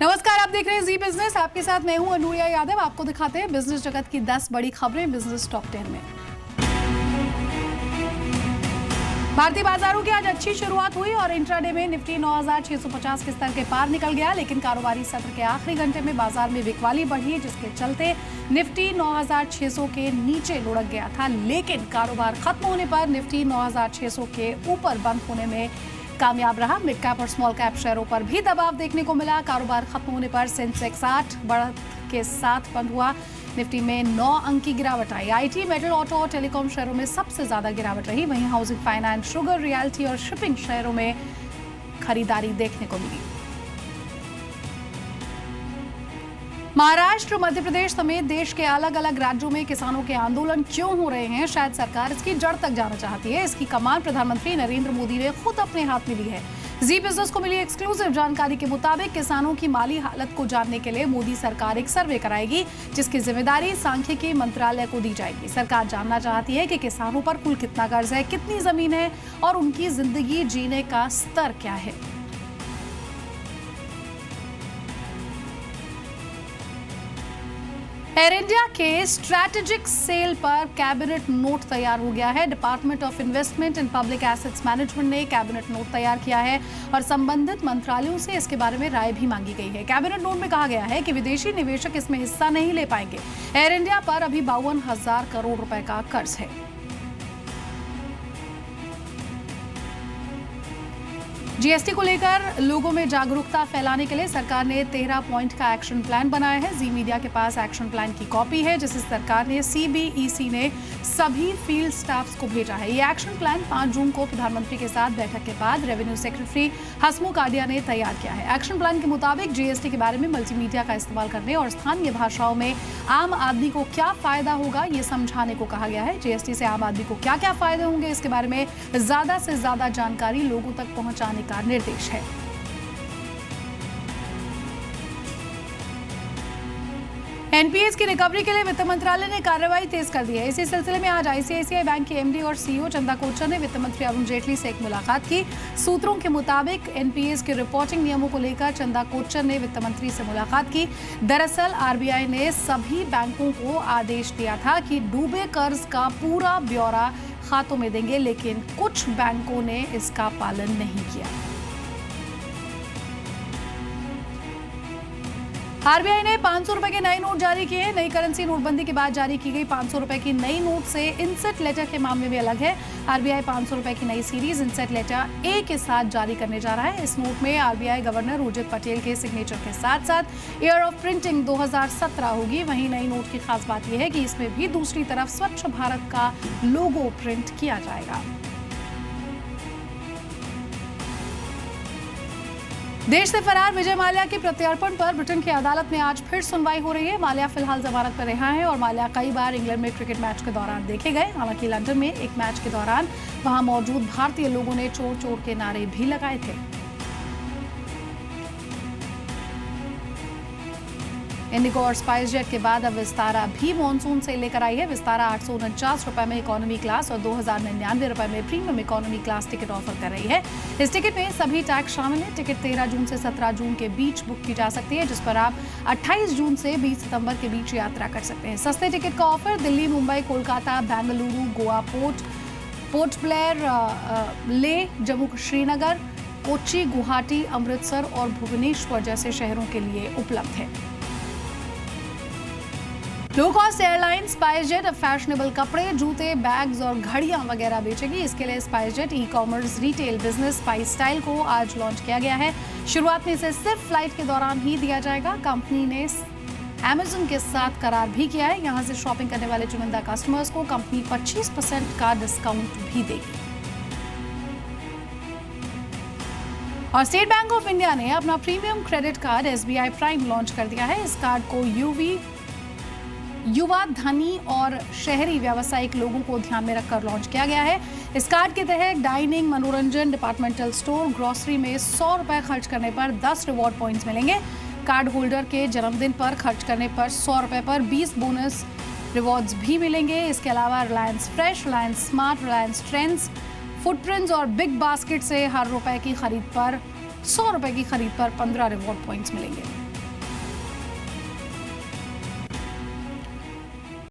नमस्कार, आप देख रहे हैं जी बिजनेस। आपके साथ मैं हूं अनुया यादव। आपको दिखाते हैं बिजनेस जगत की 10 बड़ी खबरें बिजनेस टॉप 10 में। भारतीय बाजारों की आज अच्छी शुरुआत हुई और इंट्राडे में निफ्टी 9650 के स्तर के पार निकल गया, लेकिन कारोबारी सत्र के आखिरी घंटे में बाजार में बिकवाली बढ़ी, जिसके चलते निफ्टी 9600 के नीचे लुढ़क गया था। लेकिन कारोबार खत्म होने पर निफ्टी 9600 के ऊपर बंद होने में कामयाब रहा। मिड कैप और स्मॉल कैप शेयरों पर भी दबाव देखने को मिला। कारोबार खत्म होने पर सेंसेक्स 8 बढ़त के साथ बंद हुआ। निफ्टी में 9 अंक की गिरावट आई। आईटी, मेटल, ऑटो और टेलीकॉम शेयरों में सबसे ज्यादा गिरावट रही। वहीं हाउसिंग फाइनेंस, शुगर, रियल्टी और शिपिंग शेयरों में खरीदारी देखने को मिली। महाराष्ट्र, मध्य प्रदेश समेत देश के अलग अलग राज्यों में किसानों के आंदोलन क्यों हो रहे हैं, शायद सरकार इसकी जड़ तक जाना चाहती है। इसकी कमान प्रधानमंत्री नरेंद्र मोदी ने खुद अपने हाथ में ली है। जी बिजनेस को मिली एक्सक्लूसिव जानकारी के मुताबिक किसानों की माली हालत को जानने के लिए मोदी सरकार एक सर्वे कराएगी, जिसकी जिम्मेदारी सांख्यिकी मंत्रालय को दी जाएगी। सरकार जानना चाहती है कि किसानों पर कुल कितना कर्ज है, कितनी जमीन है और उनकी जिंदगी जीने का स्तर क्या है। एयर इंडिया के स्ट्रैटेजिक सेल पर कैबिनेट नोट तैयार हो गया है। Department of investment and public assets management ने कैबिनेट नोट तैयार किया है और संबंधित मंत्रालयों से इसके बारे में राय भी मांगी गई है। कैबिनेट नोट में कहा गया है कि विदेशी निवेशक इसमें हिस्सा नहीं ले पाएंगे। एयर इंडिया पर अभी 52,000 करोड़ रुपए का कर्ज है। जीएसटी को लेकर लोगों में जागरूकता फैलाने के लिए सरकार ने 13 पॉइंट का एक्शन प्लान बनाया है। जी मीडिया के पास एक्शन प्लान की कॉपी है, जिसे सरकार ने सीबीईसी ने सभी फील्ड स्टाफ्स को भेजा है। ये एक्शन प्लान 5 जून को प्रधानमंत्री के साथ बैठक के बाद रेवेन्यू सेक्रेटरी हसमुख आडिया ने तैयार किया है। एक्शन प्लान के मुताबिक जीएसटी के बारे में मल्टीमीडिया का इस्तेमाल करने और स्थानीय भाषाओं में आम आदमी को क्या फायदा होगा, ये समझाने को कहा गया है। जीएसटी से आम आदमी को क्या क्या फायदे होंगे, इसके बारे में ज्यादा से ज्यादा जानकारी लोगों तक पहुंचाने का निर्देश है। एनपीएस की रिकवरी के लिए वित्त मंत्रालय ने कार्रवाई तेज कर दी है। इसी सिलसिले में आज आईसीआईसीआई बैंक के एमडी और सीईओ चंदा कोचर ने वित्त मंत्री अरुण जेटली से एक मुलाकात की। सूत्रों के मुताबिक एनपीएस के रिपोर्टिंग नियमों को लेकर चंदा कोचर ने वित्त मंत्री से मुलाकात की। दरअसल आरबीआई ने सभी बैंकों को आदेश दिया था कि डूबे कर्ज का पूरा ब्यौरा खातों में देंगे, लेकिन कुछ बैंकों ने इसका पालन नहीं किया। आरबीआई ने 500 रुपए के नए नोट जारी किए हैं। नई करेंसी नोटबंदी के बाद जारी की गई 500 रुपए की नई नोट से इनसेट लेटर के मामले में अलग है। आरबीआई 500 रुपए की नई सीरीज इनसेट लेटर ए के साथ जारी करने जा रहा है। इस नोट में आरबीआई गवर्नर उर्जित पटेल के सिग्नेचर के साथ साथ ईयर ऑफ प्रिंटिंग 2017 होगी। वहीं नई नोट की खास बात यह है कि इसमें भी दूसरी तरफ स्वच्छ भारत का लोगो प्रिंट किया जाएगा। देश से फरार विजय माल्या के प्रत्यर्पण पर ब्रिटेन की अदालत में आज फिर सुनवाई हो रही है। माल्या फिलहाल जमानत पर रिहा है और माल्या कई बार इंग्लैंड में क्रिकेट मैच के दौरान देखे गए। हालांकि लंदन में एक मैच के दौरान वहां मौजूद भारतीय लोगों ने चोर चोर के नारे भी लगाए थे। इंडिगो और स्पाइस जेट के बाद अब विस्तारा भी मॉनसून से लेकर आई है। विस्तारा 849 रुपए में इकोनॉमी क्लास और 2099 रुपए में premium economy class ticket offer कर रही है। इस टिकट में सभी टैक्स शामिल है। टिकट 13 जून से 17 जून के बीच बुक की जा सकती है, जिस पर आप 28 जून से 20 सितंबर के बीच यात्रा कर सकते हैं। सस्ते टिकट का offer Delhi, Mumbai, Kolkata, Bengaluru, Goa, port Blair, Leh, Jammu Srinagar, Kochi, Guwahati, Amritsar और भुवनेश्वर जैसे शहरों के लिए उपलब्ध है। Low cost airline spice jet अब फैशनेबल कपड़े, जूते, बैग्स और घड़ियां वगैरह बेचेगी। इसके लिए spice jet e commerce retail business spice style को आज लॉन्च किया गया है। शुरुआत में इसे सिर्फ फ्लाइट के दौरान ही दिया जाएगा। कंपनी ने अमेज़न के साथ करार भी किया है। यहां से शॉपिंग करने वाले चुनिंदा कस्टमर्स को कंपनी 25% का डिस्काउंट भी देगी। और स्टेट बैंक ऑफ इंडिया ने अपना premium credit card SBI prime launch कर दिया है। इस कार्ड को युवा, धनी और शहरी व्यावसायिक लोगों को ध्यान में रखकर लॉन्च किया गया है। इस कार्ड के तहत डाइनिंग, मनोरंजन, डिपार्टमेंटल स्टोर, ग्रोसरी में 100 रुपए खर्च करने पर 10 रिवॉर्ड पॉइंट्स मिलेंगे। कार्ड होल्डर के जन्मदिन पर खर्च करने पर 100 रुपए पर 20 बोनस रिवॉर्ड्स भी मिलेंगे। इसके अलावा Reliance fresh, Reliance smart, Reliance trends, footprints और बिग बास्केट से हर रुपए की खरीद पर 100 रुपए की खरीद पर 15 रिवॉर्ड पॉइंट्स मिलेंगे।